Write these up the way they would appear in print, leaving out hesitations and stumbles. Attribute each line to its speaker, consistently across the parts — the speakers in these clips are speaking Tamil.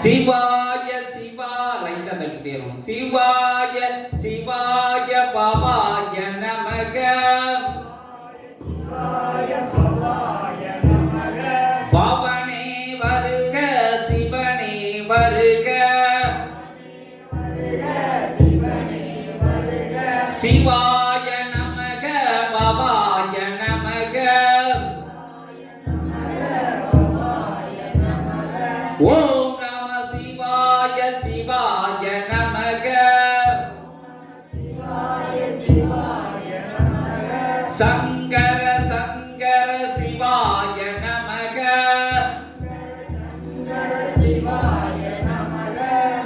Speaker 1: சிவாய சிவா ரைட்டா தட்டிட்டே இருக்கும். சிவாய சிவாய பவாய நமக. பவனே வருக சிவனே வருக. சிவாய நமக பவாய நமக. ஓம் நம சிவாய சிவாய நமக. சங்கர சங்கர சிவாய நமக.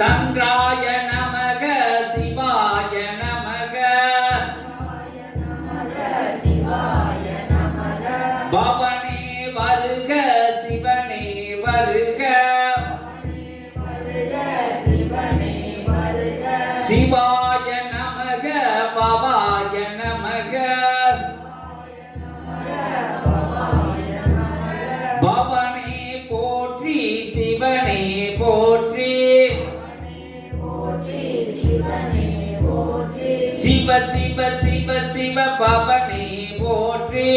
Speaker 1: சங்கராய நமக சிவாய நமக. பவனே வருக சிவனே வருக. சிவாய நமக பவாய நமக. பவனே போற்றி சிவனே போற்றி. சிவ சிவ சிவ சிவ பவனே போற்றி.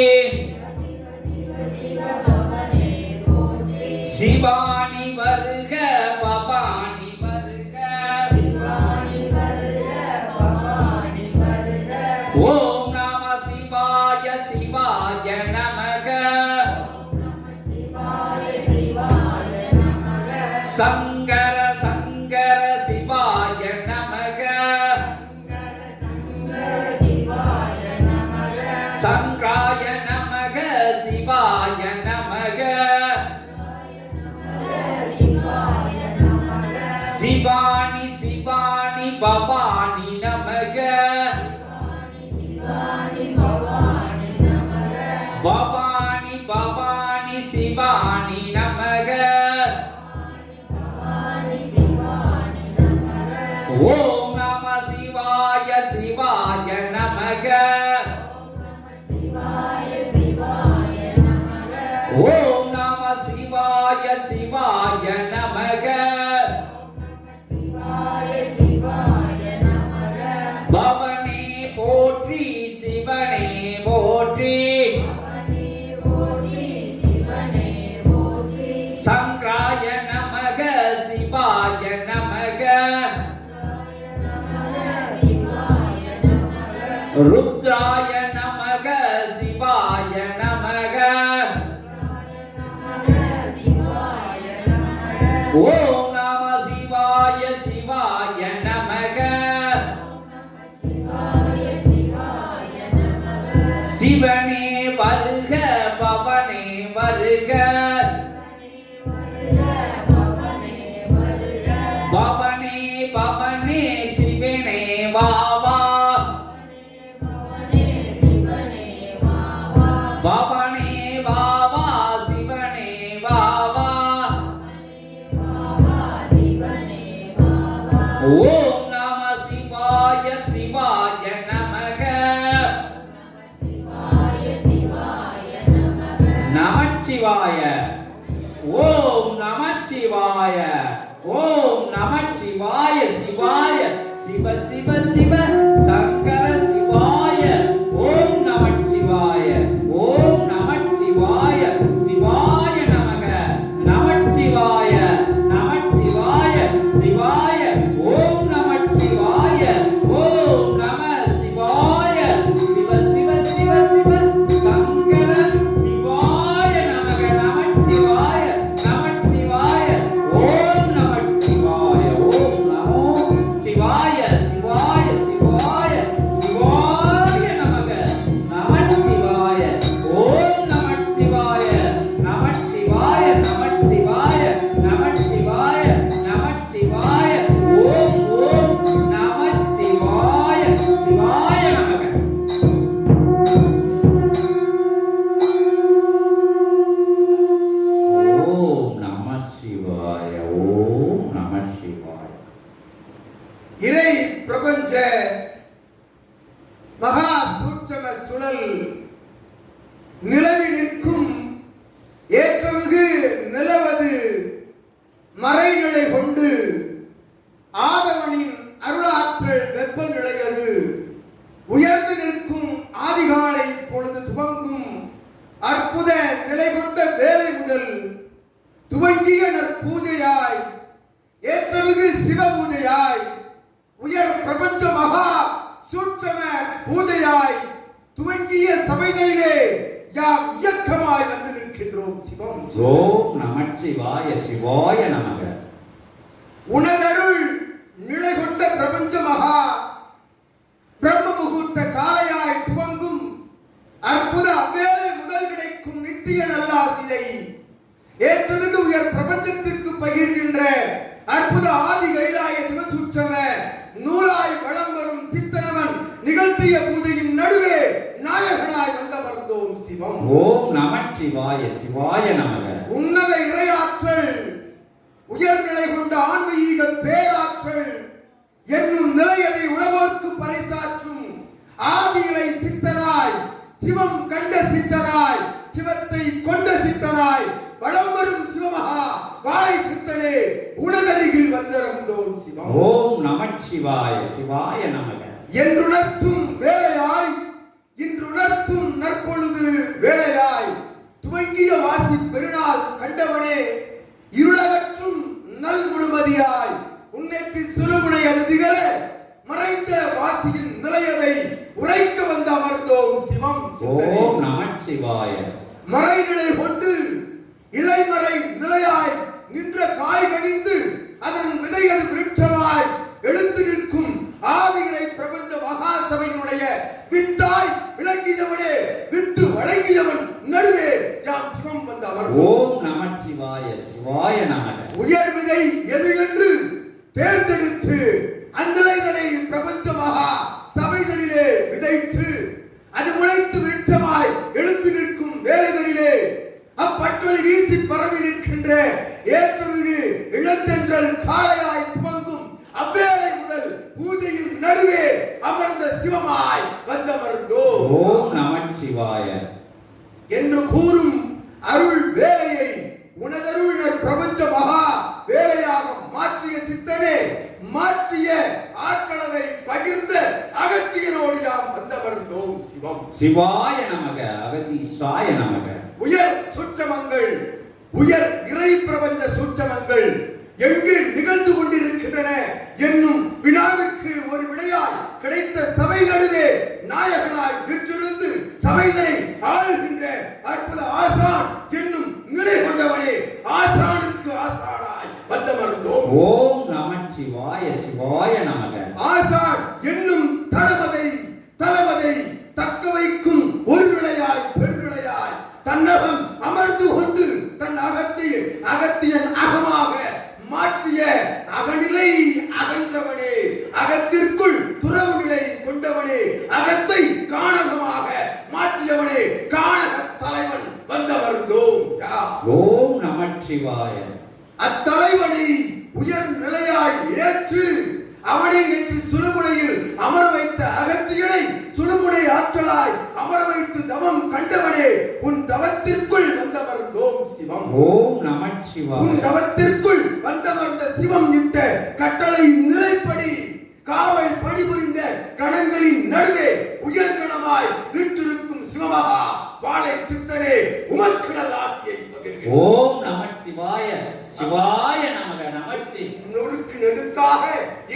Speaker 1: சிவானி வருக பவானி வருக. ஓம் நம சிவாய சிவாய நமக. சங்கர சங்கர சிவாய நமக. சங்கராய நமக சிவாய நமக. சிவானி சிவானி பவானி நமக. பவானி பவானி சிவானி நமக. ஓம் நம சிவாய சிவாய நமக. ஓம் நம சிவாய சிவாய நமக. பவனே போற்றி சிவனே போற்றி. சங்கராய நமக சிவாய நமக. ருத்ராய நமக சிவாய நமக. ஓம் நம சிவாய சிவாய நமக. சிவனே வருக பவனே வருக. பவனே பவனே சிவனே வாவா. பவனே வாவா சிவனே வாவா. ஓம் நம சிவாய சிவாய நமக. நமச்சிவாய. ஓம் நமச்சிவாய. ஓம் நமச்சிவாய சிவாய சிவ சிவ சிவ சங்கர சிவாய. ஓம் நமச்சிவாய. ஓம் நமச்சிவாய சிவாய நமக. நமச்சிவாய நமச்சிவாய சிவாய. ஓம் நமச்சிவாய. ஓம் நம சிவாய சிவ சிவ சிவ சிவ சங்கர சிவாய நமக. நமச்சிவாய நமச்சிவாய. ஓம் நமச்சிவாய. ஓம் நமோ சிவாய சிவாய சிவாய.
Speaker 2: வருகின்றோம். சிவம்.
Speaker 1: ஓம் நமச்சிவாய சிவாய நமக.
Speaker 2: உனதருள் நிலை கொண்ட பிரபஞ்ச மகா பிரம்ம முகூர்த்த காலையாய் துவங்கும் அற்புத அவ்வேளை முதல் கிடைக்கும் நித்திய நல்லாசியை ஏற்றுமிகு உயர் பிரபஞ்சத்திற்கு பகிர்கின்ற அற்புத ஆதி கைலாய சிவசூட்சம நூலாய் வளம் வரும் சித்தனவன் நிகழ்த்திய பூஜையின் நடுவே நாயகனாய் வந்தமர்ந்தோம். சிவம்.
Speaker 1: ஓம் நமச்சிவாய சிவாய நமக.
Speaker 2: உன்னத இறையாற்றல் உயர்நிலை கொண்ட ஆன்மீக பேராற்றல் என்னும் நிலையதை உலகோர்க்கு பறைசாற்றும் ஆதியிலை சித்தனாய் சிவம் கண்ட சித்தனாய் சிவத்தை கொண்ட சித்தனாய் வளம் வரும் சிவமகா வாழை சித்தனே உனதருகில் வந்திருந்தோம். சிவம்.
Speaker 1: ஓம் நமச்சிவாய சிவாய நமக.
Speaker 2: என்றுணர்த்தும் வேலையாய் இன்றுணர்த்தும் நற்பொழுது வேலையாய் துவங்கிய வாசி பெருநாள் கண்டவனே இருளகற்றும் நல் முழுமதியாய் உன்னேற்றி சுழுமுனை அழுதிகள மறைந்த வாசியின் நிலையதை உரைக்க வந்து அமர்ந்தோம். சிவம்.
Speaker 1: ஓம் நமச்சிவாய.
Speaker 2: மறைநிலை கொண்டு இலைமறை நிலையாய் நின்ற காய் கணிந்து அதன் விதைகள் விருட்சமாய் எழுந்து நிற்கும் ஆதியிலை பிரபஞ்ச மகா சபையினுடைய வித்தாய் விளங்கியவனே வித்து வழங்கியவன் நடுவே யாம் சிவம் வந்த அமர்ந்தோம்.
Speaker 1: ஓம் நமச்சிவாய சிவாய நமக.
Speaker 2: உயர் விதை எது என்று தேர்ந்தெடுத்து அந்நிலைகளை பிரபஞ்ச மகா சபைகளிலே விதைத்து அது உழைத்து விருட்சமாய் எழுந்து நிற்கும் வேலைகளிலே அப்பற்றலை வீசி பரவி நிற்கின்ற ஏற்றுமிகு இளத்தென்றல் காளையாய் துவங்கும் அவ்வேளை முதல் பூஜையின் நடுவே அமர்ந்த சிவமாய் வந்தமர்ந்தோம்.
Speaker 1: ஓம் நமச்சிவாய
Speaker 2: என்று கூறும் அருள் வேலையை உனதருள் பிரபஞ்ச மகா வேலையாக மாற்றிய சித்தனே மாற்றிய ஆற்றலை பகிர்ந்த அகத்தியனோடு யாம் வந்தமர்ந்தோம். சிவம்.
Speaker 1: சிவாய நமக. அகதீசாய நமக.
Speaker 2: உயர் சூட்சமங்கள் உயர் இறை பிரபஞ்ச சூட்சமங்கள் எங்கு நிகழ்ந்து கொண்டிருக்கின்றன என்னும் வினாவுக்கு ஒரு விடையாய் கிடைத்த சபை நடுவே நாயகனாய் விற்றிருந்து சபைகளை ஆளுகின்ற அற்புத ஆசான் என்னும் நிலை கொண்டவனே ஆசானுக்கு ஆசானாய் வந்தமர்ந்தோம்.
Speaker 1: ஓம் நமச்சிவாய சிவாய நமக.
Speaker 2: ஆசான் என்னும் தளபதை தக்க வைக்கும் ஒரு நிலையாய் பெருநிலையாய் தன்னகம் அமர்ந்து கொண்டு தன் அகத்தியன் அகமாக மாற்றிய அகநிலை அகன்றவனே அகத்திற்குள் துறவு நிலை கொண்டவனே அகத்தை காணகமாக மாற்றியவனே காணக தலைவன் வந்தமர்ந்தோம்.
Speaker 1: ஓம் நமச்சிவாய.
Speaker 2: அத்தலைவனை உயர் நிலையாய் ஏற்று அவனை நேற்று சுழுமுனையில் அமர வைத்த அகத்தியனை சுழுமுனை ஆற்றலாய் அமர வைத்து தவம் கண்டவனே உன் தவத்திற்குள் வந்தமர்ந்தோம். சிவம்.
Speaker 1: ஓம் நமச்சிவாய.
Speaker 2: உன் தவத்திற்குள் வந்தமர்ந்த சிவம் இட்ட கட்டளை நிலைப்படி காவல் பணிபுரிந்த கணங்களின் நடுவே உயர்கணமாய் வீற்றிருக்கும் சிவமகா வாழை சித்தனே உமக்கு நல்ல ஆசியை பகிர்கிறேன்.
Speaker 1: ஓம் நமச்சிவாய சிவாய நமக. நமச்சி
Speaker 2: நொறுக்கு நெடுக்காக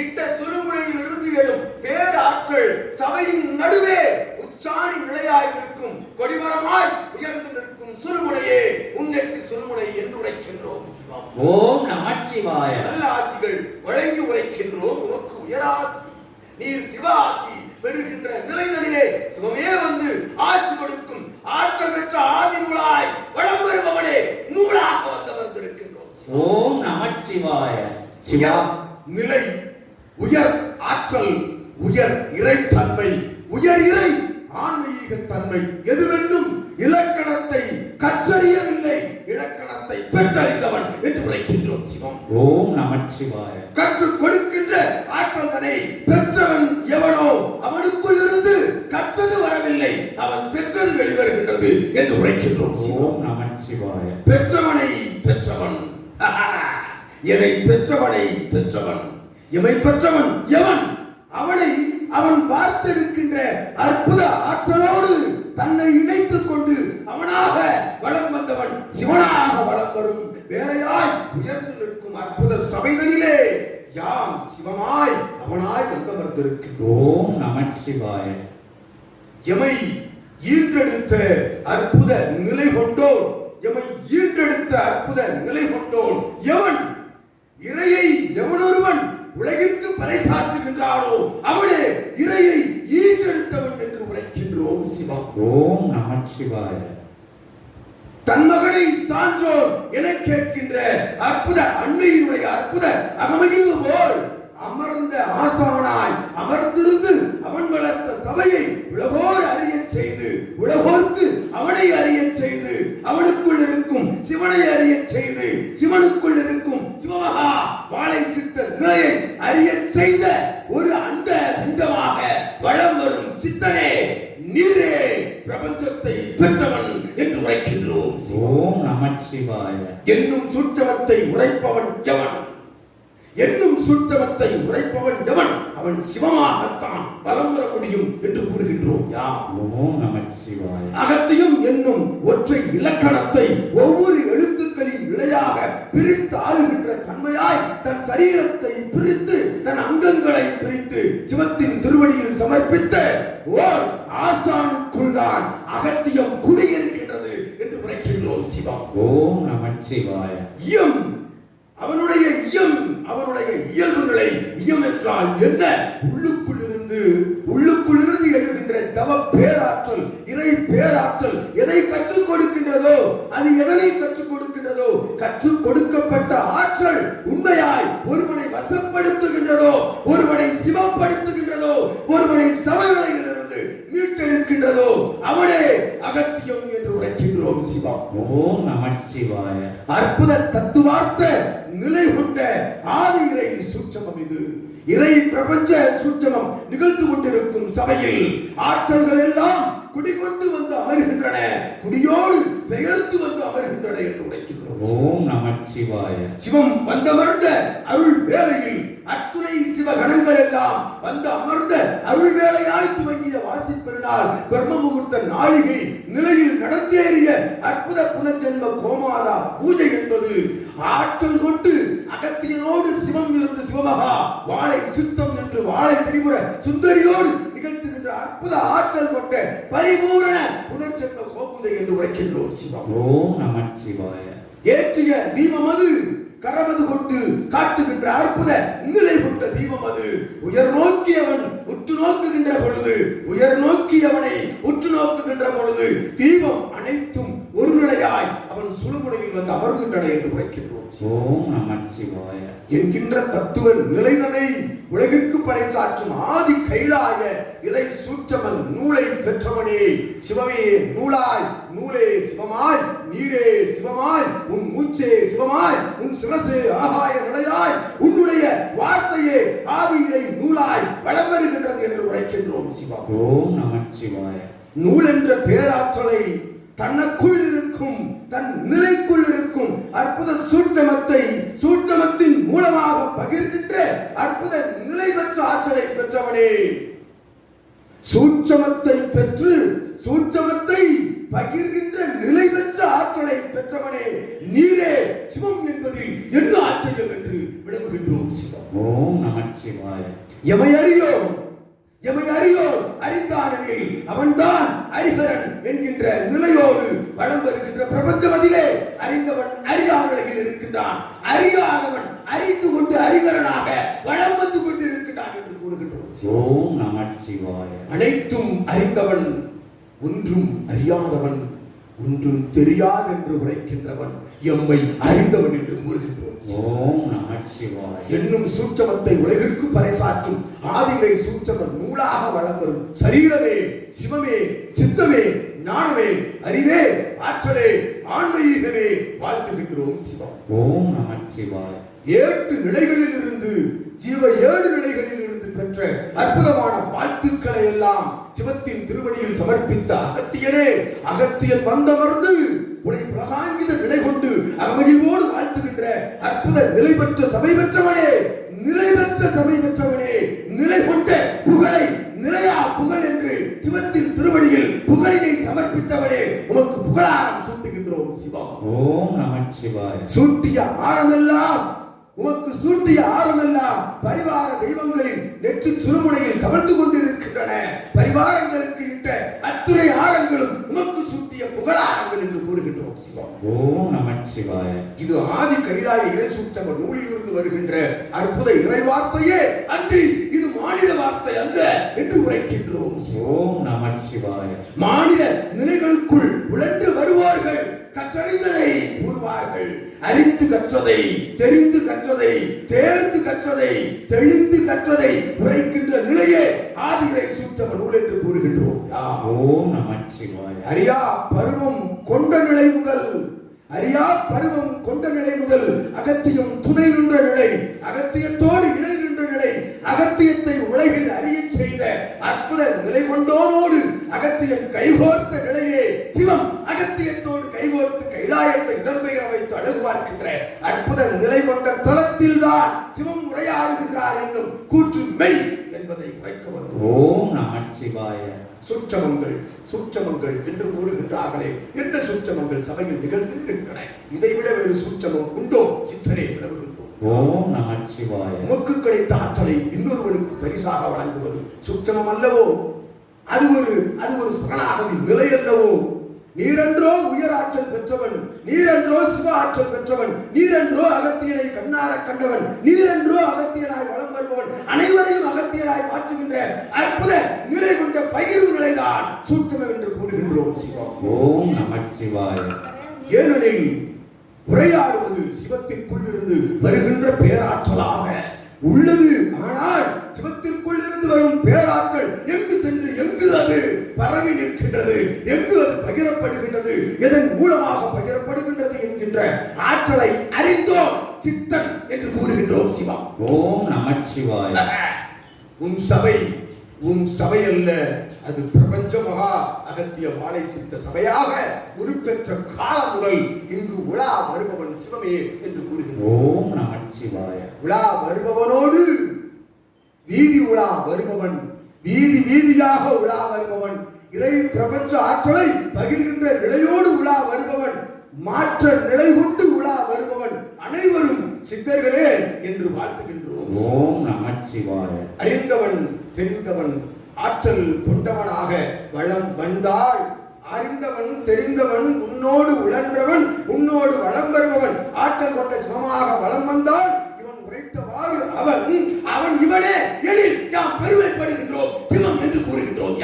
Speaker 2: இட்ட சுழுமுனையில் இருந்து எழும் பேராற்றல் சபையின் நடுவே உச்சாணி நிலையாய் நிற்கும் கொடிமரமாய் உயர்ந்து நிற்கும் சுழுமுனையே உன்னெட்டு சுழுமுனை என்று உரைக்கின்றோம்.
Speaker 1: ஓம் நமச்சிவாய.
Speaker 2: நல்ல ஆசிகள் வழங்கி உரைக்கின்றோம். உனக்கு உயராசி நீர் சிவ ஆசி பெறுகின்ற நிலைகளிலே சிவமே வந்து ஆசி கொடுக்கும் ஆற்றல் பெற்ற ஆதி நூலாய் வளம் வருபவனே நூலாக வந்திருக்கின்றோம்.
Speaker 1: ஓம் நமச்சிவாய. சிவா
Speaker 2: நிலை உயர் ஆற்றல் உயர் இறைத்தன்மை உயர் இறை ஆன்மீக தன்மை எதுவென்னும் இலக்கணத்தை கற்றறியவில்லை இலக்கணத்தை பெற்றறிந்தவன் என்று உரைக்கின்றோம். சிவம்.
Speaker 1: ஓம் நமச்சிவாய.
Speaker 2: கற்றுக் கொடுக்கின்ற ஆற்றல் தன்னை பெற்றவன் எவனோ அவனுக்குள் இருந்து கற்றது வரவில்லை அவன் பெற்றது வெளிவருகின்றது என்று உரைக்கின்றோம்.
Speaker 1: ஓம் நமச்சிவாய.
Speaker 2: பெற்றவனை பெற்றவன் எதை பெற்றவனை பெற்றவன் எமை பெற்றவன் எவன் அவனை அவன் வார்த்தெடுக்கின்ற அற்புத ஆற்றலோடு தன்னை இணைத்துக் கொண்டு அவனாக வளம் வந்தவன் சிவனாக வளம் வரும் வேலையாய் உயர்ந்து நிற்கும் அற்புத சபைகளிலே யாம் சிவமாய் அவனாய் வந்தமர்ந்திருக்கின்றோம்.
Speaker 1: ஓம் நமச்சிவாய.
Speaker 2: எமை ஈர்த்தெடுத்த அற்புத நிலை கொண்டோர் எம்மை ஈன்றெடுத்த அற்புத நிலை கொண்டோன் எவன்? இறையை எவனொருவன் உலகிற்கு பறைசாற்றுகின்றானோ அவனே இறையை ஈன்றெடுத்தவன் என்று உரைக்கின்றோம் சிவம்.
Speaker 1: ஓம் நமச்சிவாய.
Speaker 2: தன் மகனை சான்றோர் என கேட்கின்ற அற்புத அன்னையினுடைய அற்புத அகமகிழ்வு போல் அமர்ந்த ஆசானாய் அமர்ந்திருந்து அவன் வளர்த்த சபையை உலகோர் அறிய செய்து, உலகோர்க்கு அவனை அறிய செய்து, அவனுக்குள் இருக்கும் சிவனை அறிய செய்து, சிவனுக்குள் இருக்கும் சிவமகா வாழை சித்த நிலையை அறிய செய்த ஒரு அந்த பிண்டமாக வளம் வரும் சித்தனே நீரே பிரபஞ்சத்தை பெற்றவன் என்று உரைக்கின்றோம்.
Speaker 1: ஓம் நமச்சிவாய.
Speaker 2: என்னும் சூட்சமத்தை உரைப்பவன் எவன்? என்னும் சூட்சமத்தை உரைப்பவன் எவன்? அவன் சிவமாகத்தான் வலம் வர முடியும் என்று கூறுகின்றோம்.
Speaker 1: ஓம் நமச்சிவாய.
Speaker 2: அகத்தியம் என்னும் ஒற்றை இலக்கணத்தை ஒவ்வொரு எழுத்துக்களின் நிலையாக பிரித்து ஆளுகின்ற தன்மையாய் தன் சரீரத்தை பிரித்து தன் அங்கங்களை பிரித்து சிவத்தின் திருவடியில் சமர்ப்பித்த ஓர் ஆசானுக்குள் தான் அகத்தியம் குடியிருக்கின்றது என்று உரைக்கின்றோம் சிவம்.
Speaker 1: ஓம் நமச்சிவாய.
Speaker 2: இயம் அவனுடைய இயம், அவனுடைய இயல்புகளை, இயம் என்றால் என்ன? உள்ளுக்குள்ளிருந்து எழுகின்ற தவ பேராற்றல், இறை பேராற்றல் எதை கற்றுக் கொடுக்கின்றதோ, அது எதனை கற்றுக் கொடுக்கின்றதோ, கற்றுக் கொடுக்கப்பட்ட ஆற்றல் உண்மையாய் ஒருவனை வசப்படுத்துகின்றதோ, ஒருவனை சிவப்படுத்துகின்றதோ, ஒருவனை சமநிலையிலிருந்து மீட்டெடுக்கின்றதோ அவனே அகத்தியம் என்று உரைக்கின்றோம் சிவம்.
Speaker 1: ஓம் நமச்சிவாய.
Speaker 2: அற்புத தத்துவார்த்த நிலை கொண்ட ஆதி இறை சூட்சமம் இது. இறை பிரபஞ்ச சூட்சமம் நிகழ்ந்து கொண்டிருக்கும் சபையில் ஆற்றல்கள் எல்லாம் குடிகொண்டு வந்து அமர்கின்றன, குடியோடு பெயர்த்து வந்து அமர்கின்றன என்று உரைக்கின்றோம்.
Speaker 1: ஓம் நமச்சிவாய.
Speaker 2: சிவம் வந்தமர்ந்த அருள் வேளையில் அத்துணை சிவகணங்கள் எல்லாம் வந்து அமர்ந்த அருள் வேளையாய் துவங்கிய வாசி பெருநாள் பிரம்ம முகூர்த்த நாளிகை நிலையில் நடந்தேறிய அற்புத புனர்ஜென்ம கோமாதா பூஜை என்பது ஆற்றல் கொண்டு அகத்தியனோடு சிவம் இருந்து சிவமகா வாழை சித்தம் என்று வாழை திரிபுர சுந்தரியோடு நிகழ்த்துகின்ற அற்புத ஆற்றல் கொண்ட பரிபூரண புனர்ஜென்ம கோபூஜை என்று உரைக்கின்றோம் சிவம்.
Speaker 1: ஓம் நமச்சிவாய.
Speaker 2: ஏற்றிய தீபம் அது, கரமது கொண்டு காட்டுகின்ற அற்புத நிலை கொண்ட தீபம் அது. உயர் நோக்கியவன் உற்று நோக்குகின்ற பொழுது, உயர் நோக்கியவனை உற்று நோக்குகின்ற பொழுது தீபம் அனைத்தும் ஒரு நிலையாய் அவன் சுழுமுனையில் வந்து அமர்கின்றன என்று உரைக்கின்றோம்.
Speaker 1: ஓம் நமச்சிவாய.
Speaker 2: என்கின்ற தத்துவ நிலைதனை உலகிற்கு பறைசாற்றும் ஆதி கைலாய இறை சூட்சம நூலை பெற்றவனே சிவமே நூலாய், நூலே சிவமாய், நீரே சிவமாய், உன் மூச்சே சிவமாய், உன் சிரசே ஆகாய நிலையாய், உன்னுடைய வார்த்தையே ஆதி இறை நூலாய் வலம் வருகின்றது என்று உரைக்கின்றோம் சிவம்.
Speaker 1: ஓம் நமச்சிவாய.
Speaker 2: நூல் என்ற பேராற்றலை தனக்குள் இருக்கும், தன் நிலைக்குள் இருக்கும் அற்புத சூட்சமத்தை சூட்சமத்தின் மூலமாக பகிர்கின்ற அற்புத நிலை பெற்ற ஆற்றலை பெற்றவனே, சூட்சமத்தை பெற்று சூட்சமத்தை பகிர்கின்ற நிலை பெற்ற ஆற்றலை பெற்றவனே நீரே சிவம் என்பதில் என்ன ஆச்சரியம் என்று விளங்குகின்றோம் சிவம்.
Speaker 1: ஓம் நமச்சிவாய.
Speaker 2: எமை அறியோம், எமை அறியோர் அறிந்தானெனில் அவன்தான் அறிகரன் என்கின்ற நிலையோடு வளம் வருகின்ற பிரபஞ்சமதிலே அறிந்தவன் அறியாமலையில் இருக்கின்றான், அறியாதவன் அறிந்து கொண்டு அறிகரனாக வளம் வந்து கொண்டு இருக்கின்றான் என்று கூறுகின்றோம்.
Speaker 1: ஓம் நமச்சிவாய.
Speaker 2: அனைத்தும் அறிந்தவன், ஒன்றும் அறியாதவன், ஒன்றும் தெரியாது என்று உரைக்கின்றவன் எம்மை அறிந்தவன் என்று கூறுகின்றோம்.
Speaker 1: ஓம் நமச்சிவாய.
Speaker 2: என்னும் சூட்சமத்தை உலகிற்கு பறைசாற்றும் ஆதிரை சூட்சம நூலாக வளம் வரும் சரீரமே சிவமே சித்தமே ஞானமே அறிவே ஆற்றலே ஆன்மீகமே வாழ்த்துகின்றோம் சிவம்.
Speaker 1: ஓம் நமச்சிவாய.
Speaker 2: 8 நிலைகளில் இருந்து ஜீவ 7 நிலைகளில் இருந்து பெற்ற அற்புதமான வாழ்த்துக்களை எல்லாம் சிவத்தின் திருவடியில் சமர்ப்பித்த அகத்தியனே, அகத்தியன் வந்தமர்ந்து உன்னை பிரகாங்கித நிலை கொண்டு அகமகிழ்வோடு வாழ்த்துகின்ற அற்புத நிலை பெற்ற சபை பெற்றவனே, நிலை பெற்ற சபை பெற்றவனே, நிலை கொண்ட புகழை நிலையா புகழ் என்று சிவத்தின் திருவடியில் புகழினை சமர்ப்பித்தவனே உமக்கு புகழாரம் சூட்டுகின்றோம் சிவம்.
Speaker 1: ஓம் நமச்சிவாய.
Speaker 2: சூட்டிய ஆரமெல்லாம் உமக்கு சூட்டிய ஆரமெல்லாம் பரிவார தெய்வங்களின் நெற்றி சுருமுனையில் கவர்ந்து கொண்டிருக்கின்றன. பரிவாரங்களுக்கு இட்ட அத்துணை ஆரங்களும் உமக்கு சூட்டிய புகழாரங்கள் என்று கூறுகின்றோம் சிவம்.
Speaker 1: ஓம் நமச்சிவாய.
Speaker 2: இது ஆதி கைலாய இறை சூட்சம நூலில் இருந்து வருகின்ற அற்புத இறை வார்த்தையே அன்றி இது மாநில வார்த்தை அல்ல என்று உரைக்கின்றோம்.
Speaker 1: ஓம் நமச்சிவாய.
Speaker 2: மாநில நிலைகளுக்குள் உழன்று வருவார்கள், கற்றறிந்ததை கூறுவார்கள். அறிந்து கற்றதை, தெரிந்து கற்றதை, தேர்ந்து கற்றதை, தெளிந்து கற்றதை உரைக்கின்ற நிலையே ஆதி இறை சூட்சம நூல் என்று கூறுகின்றோம்.
Speaker 1: ஓம் நமச்சிவாய.
Speaker 2: அறியா பருவம் கொண்ட நிலை முதல், அறியா பருவம் கொண்ட நிலை முதல் அகத்தியம் துணை நின்ற நிலை, அகத்தியத்தோடு இணை நின்ற நிலை, அகத்தியத்தை உலகில் அறிய செய்த அற்புத நிலை கொண்டோனோடு அகத்தியன் கைகோர்த்த நிலையே சிவம். அகத்தியத்தோடு கைகோர்த்து கைலாயத்தை இடம்பெயர வைத்து அழகு பார்க்கின்ற அற்புத நிலை கொண்ட தலத்தில் தான் சிவம் உரையாடுகின்றார் என்னும் கூற்று மெய் என்பதை உரைக்க வந்தோம்.
Speaker 1: ஓம் நமச்சிவாய.
Speaker 2: சுற்றமங்கள் சுற்றமங்கள் என்று கூறுகின்றார்களே, என்ன சுற்றமங்கள் சபையில் நிகழ்ந்து இருக்கின்றன? இதைவிட வேறு சுற்றமம் உண்டோ? சித்தனை விளவுகின்றோம்.
Speaker 1: ஓம் நமச்சிவாய.
Speaker 2: உமக்கு கிடைத்த ஆற்றலை இன்னொருவனுக்கு பரிசாக வழங்குவது சுற்றமம் அல்லவோ? அது ஒரு சரணாகதி நிலை அல்லவோ? நீரென்றோ உயர் ஆற்றல் பெற்றவன், நீரென்றோ சிவ ஆற்றல் பெற்றவன், நீரென்றோ அகத்தியனை கண்ணார கண்டவன், நீரென்றோ அகத்தியனாய் வலம் வருபவன், அனைவரையும் அகத்தியனாய் மாற்றுகின்ற அற்புத நிலை கொண்ட பகிர்வு நிலைதான் சூட்சமம் என்று கூறுகின்றோம் சிவம்.
Speaker 1: ஓம் நமச்சிவாய.
Speaker 2: ஏனெனில் உரையாடுவது சிவத்திற்குள் இருந்து வருகின்ற பேராற்றலாக உள்ளது. ஆனால் சிவத்திற்குள் இருந்து வரும் பேராற்றல் எங்கு சென்று எங்கு அது பரவி நிற்கின்றது, எங்கு அது பகிரப்படுகின்றது, எதன் மூலமாக பகிரப்படுகின்றது என்கின்ற ஆற்றலை அறிந்தோம் சித்தன் என்று கூறுகின்றோம் சிவம்.
Speaker 1: ஓம் நமச்சிவாய.
Speaker 2: உன் சபை அல்ல, அது பிரபஞ்ச மகா அகத்திய வாழை சித்த சபையாக உருப்பெற்ற காலம் முதல் இங்கு உலா வருபவன் சிவமே என்று கூறுகின்றோம்.
Speaker 1: ஓம் நமச்சிவாய.
Speaker 2: உலா வருபவனோடு வீதி உலா வருபவன், வீதி வீதியாக உலா வருபவன், இறை பிரபஞ்ச ஆற்றலை பகிர்கின்ற நிலையோடு உலா வருபவன், மாற்ற நிலை கொண்டு உலா வருபவன், அனைவரும் சித்தர்களே என்று வாழ்த்துகின்றோம்.
Speaker 1: ஓம் நமச்சிவாய.
Speaker 2: அறிந்தவன் தெரிந்தவன் ஆற்றல் கொண்டவனாக வளம் வந்தால், அறிந்தவன் தெரிந்தவன் உன்னோடு உழன்றவன் உன்னோடு வளம் வருபவன் ஆற்றல் கொண்ட சிவமாக வளம் வந்தால் இவன் உரைத்தவாறு அவன் இவனே எழில் யாம் பெருமைப்படுகின்றோம் சிவம் என்று கூறுகின்றோம்.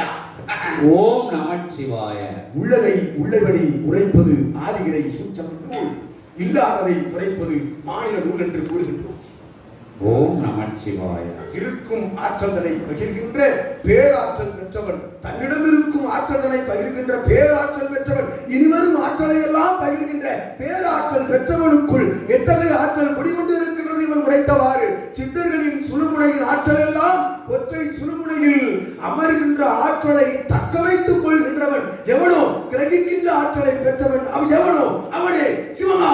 Speaker 1: ஓம் நமச்சிவாய.
Speaker 2: உள்ளதை உள்ளபடி உரைப்பது ஆதிகிரை சூட்சம நூல், இல்லாததை உரைப்பது மாநில நூல் என்று கூறுகின்றோம்.
Speaker 1: ஓம் நமச்சிவாய.
Speaker 2: இருக்கும் ஆற்றல்தனை பகிர்கின்ற பேராற்றல் பெற்றவன், தன்னிடம் இருக்கும் ஆற்றல்தனை பகிர்கின்ற பேராற்றல் பெற்றவன், இனிவரும் ஆற்றலை எல்லாம் பகிர்கின்ற பேராற்றல் பெற்றவனுக்குள் எத்தகைய ஆற்றல் குடிகொண்டு இருக்கின்றது இவன் உரைத்தவாறு. சித்தர்களின் சுழுமுனையின் ஆற்றல் எல்லாம் ஒற்றை சுழுமுனையில் அமர்கின்ற ஆற்றலை தக்க வைத்துக் கொள்கின்றவன் எவனோ, கிரகிக்கின்ற ஆற்றலை பெற்றவன் அவன் எவனோ அவனே சிவமா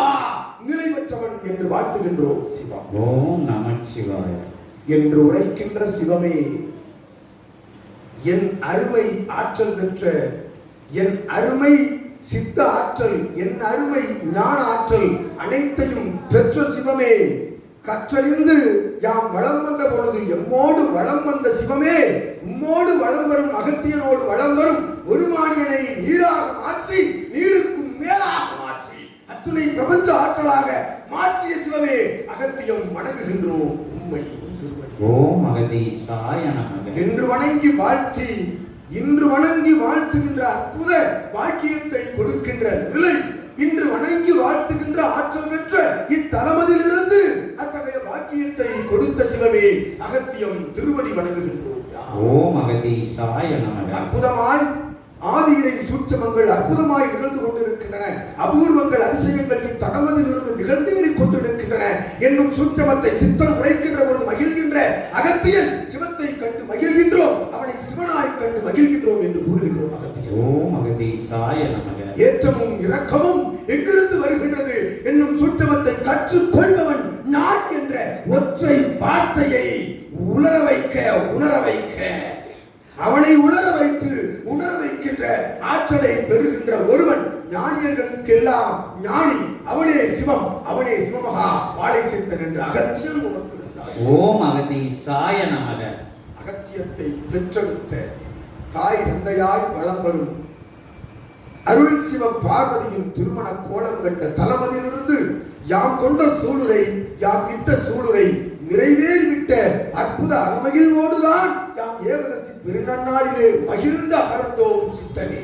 Speaker 2: நிலை பெற்றவன் என்று வாழ்த்துகின்றோம். சிவம்.
Speaker 1: ஓம் நமச்சிவாய.
Speaker 2: என்று உரைக்கின்ற சிவமே, என் அருமை ஆற்றல் பெற்ற, என் அருமை சித்த ஆற்றல், என் அருமை ஞான ஆற்றல் அனைத்தையும் பெற்ற சிவமே, கற்றறிந்து யாம் வளம் வந்த பொழுது எம்மோடு வளம் வந்த சிவமே, உம்மோடு வளம் வரும் அகத்தியனோடு வளம் வரும் ஒரு மானியனை நீராக மாற்றி நீருக்கும் மேலாக மாற்றி அத்துணை பிரபஞ்ச ஆற்றலாக மாற்றிய சிவமே அகத்தியம் வணங்குகின்றோம் உம்மை.
Speaker 1: ஓம் அகதீசாய நமக.
Speaker 2: என்று வணங்கி வாழ்த்தி இன்று வணங்கி வாழ்த்துகின்ற அற்புத பாக்கியத்தை கொடுக்கின்ற நிலை, இன்று வணங்கி வாழ்த்துகின்ற ஆற்றல் பெற்ற இத்தலமதிலிருந்து அத்தகைய பாக்கியத்தை கொடுத்த சிவமே அகத்தியம் திருவடி வணங்குகின்றோம்.
Speaker 1: ஓம் அகதீசாய நமக.
Speaker 2: அற்புதமாய் ஆதியினை சூட்சமங்கள் அற்புதமாய் நிகழ்ந்து கொண்டிருக்கின்றன, அபூர்வங்கள் அதிசயங்கள் இத்தடமதில் இருந்து நிகழ்ந்தேறிக் கொண்டிருக்கின்றன என்னும் சூட்சமத்தை சித்தம் உரைக்கின்ற பொழுது மகிழ்கின்ற அகத்தியன் சிவத்தை கண்டு மகிழ்கின்றோம், அவனை சிவனாய் கண்டு மகிழ்கின்றோம் என்று கூறுகின்றோம். அகத்தியன்.
Speaker 1: ஓம் அகதீசாய நமக.
Speaker 2: ஏற்றமும் இரக்கமும் எங்கிருந்து வருகின்றது என்னும் சூட்சமத்தை கற்றுக்கொள்பவன் நான் என்ற ஒற்றை வார்த்தையை உணர வைக்க அவனை உணர வைத்து உணர வைக்கின்ற ஆற்றலை பெறுகின்ற ஒருவன் ஞானியர்களுக்கு எல்லாம் ஞானி, அவனே சிவம், அவனே சிவமகா வாழை சித்தன் என்று அகத்தியன் உனக்கு.
Speaker 1: ஓம் அகதீசாய நமக.
Speaker 2: அகத்தியத்தை பெற்றெடுத்த தாய் தந்தையாய் வளம் வரும் அருள் சிவ பார்வதியின் திருமண கோலம் கண்ட தளமதியிலிருந்து யாம் கொண்ட சூளுரை, யாம் இட்ட சூளுரை நிறைவேறிவிட்ட அற்புத அறமகிழ்வோடுதான் யாம் ஏகாதசி பெருநன்னாளிலே மகிழ்ந்து அமர்ந்தோம் சித்தனே.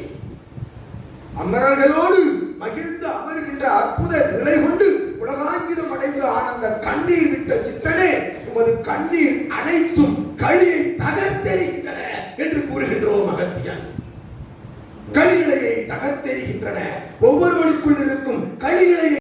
Speaker 2: அமரர்களோடு மகிழ்ந்து அமர்கின்ற அற்புத